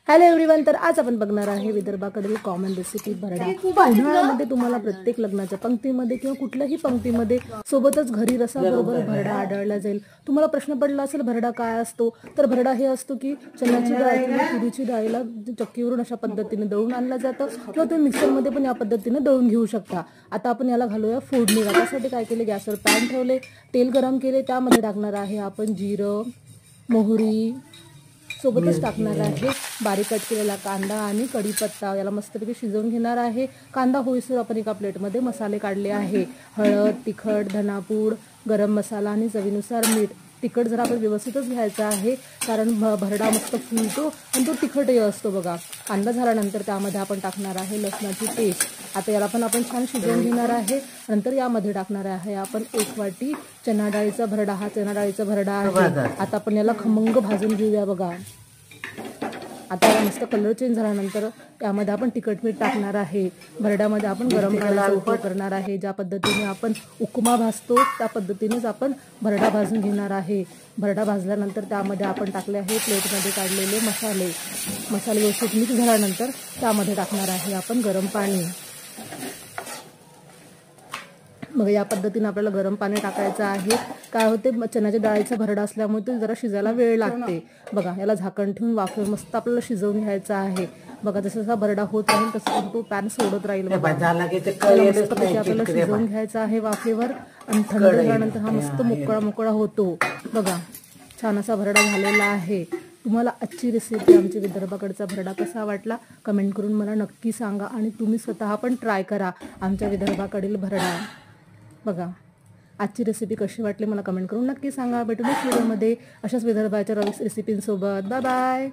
Hello everyone, तर आज आपण बघणार आहे विदर्भाकडील कॉमन रेसिपी भरडा। उन्हाळ्यामध्ये तुम्हाला प्रत्येक लग्नाच्या पंक्तीमध्ये किंवा कुठल्याही पंक्तीमध्ये सोबतच घरी रसाबरोबर भरडा आढळला जाईल। तुम्हाला प्रश्न पडला असेल भरडा काय असतो, तर भरडा हे असतो की चण्याची डाळ किंवा तुरीची डाळीला चक्कीवरून अशा पद्धतीने दळून आणलं जातं किंवा तुम्ही मिक्सरमध्ये पण या पद्धतीने दळून घेऊ शकता। आता आपण याला घालूया फोडणीला। त्यासाठी काय केले, गॅसवर पॅन ठेवले, तेल गरम केले, त्यामध्ये टाकणार आहे आपण जिरं, मोहरी, सोबतच टाकणार आहे बारीक कट केलेला कांदा आणि कढीपत्ता। याला मस्तपैकी शिजवून घेणार आहे। कांदा होईसर आपण एका प्लेटमध्ये मसाले काढले आहे, हळद, तिखट, धनापूड, गरम मसाला आणि चवीनुसार मीठ। तिखट जरा आपण व्यवस्थितच घ्यायचा आहे, कारण भरडा मस्त फुलतो आणि तो तिखटही असतो बघा। कांदा झाल्यानंतर त्यामध्ये आपण टाकणार आहे लसणाची पेस्ट। आता याला पण आपण छान शिजवून घेणार आहे। नंतर यामध्ये टाकणार आहे आपण 1 वाटी चणा डाळीचा भरडा। हा चणा डाळीचा भरडा आहे। आता आपण याला खमंग भाजून घेऊया बघा। आता याला मस्त कलर चेंज झाल्यानंतर त्यामध्ये आपण तिखट मीठ टाकणार आहे। भरड्यामध्ये आपण गरम पाण्याचा उपयोग करणार आहे। ज्या पद्धतीने आपण उपमा भाजतो त्या पद्धतीनेच आपण भरडा भाजून घेणार आहे। भरडा भाजल्यानंतर त्यामध्ये आपण टाकले आहे प्लेटमध्ये काढलेले मसाले व्यवस्थित मिक्स झाल्यानंतर त्यामध्ये टाकणार आहे आपण गरम पाणी। मग या पद्धतीने आपल्याला गरम पाणी टाकायचं आहे। काय होते, चण्याच्या डाळीचा भरडा असल्यामुळे तो जरा शिजायला वेळ लागते बघा। याला झाकण ठेवून वाफेवर मस्त आपल्याला शिजवून घ्यायचा आहे बघा। जसा जसा भरडा होत राहील तसं तो पॅन सोडत राहील बघा। आपल्याला शिजवून घ्यायचा आहे वाफेवर आणि थंड झाल्यानंतर हा मस्त मोकळा होतो बघा। छान असा भरडा झालेला आहे। तुम्हाला आजची रेसिपी आमची विदर्भाकडचा भरडा कसा वाटला कमेंट करून मला नक्की सांगा आणि तुम्ही स्वतः पण ट्राय करा आमच्या विदर्भाकडील भरडा बघा। आजची रेसिपी कशी वाटली मला कमेंट करून नक्की सांगा। भेटू नेक्स्ट व्हिडिओमध्ये अशाच विदर्भाच्या रेसिपींसोबत। Bye bye.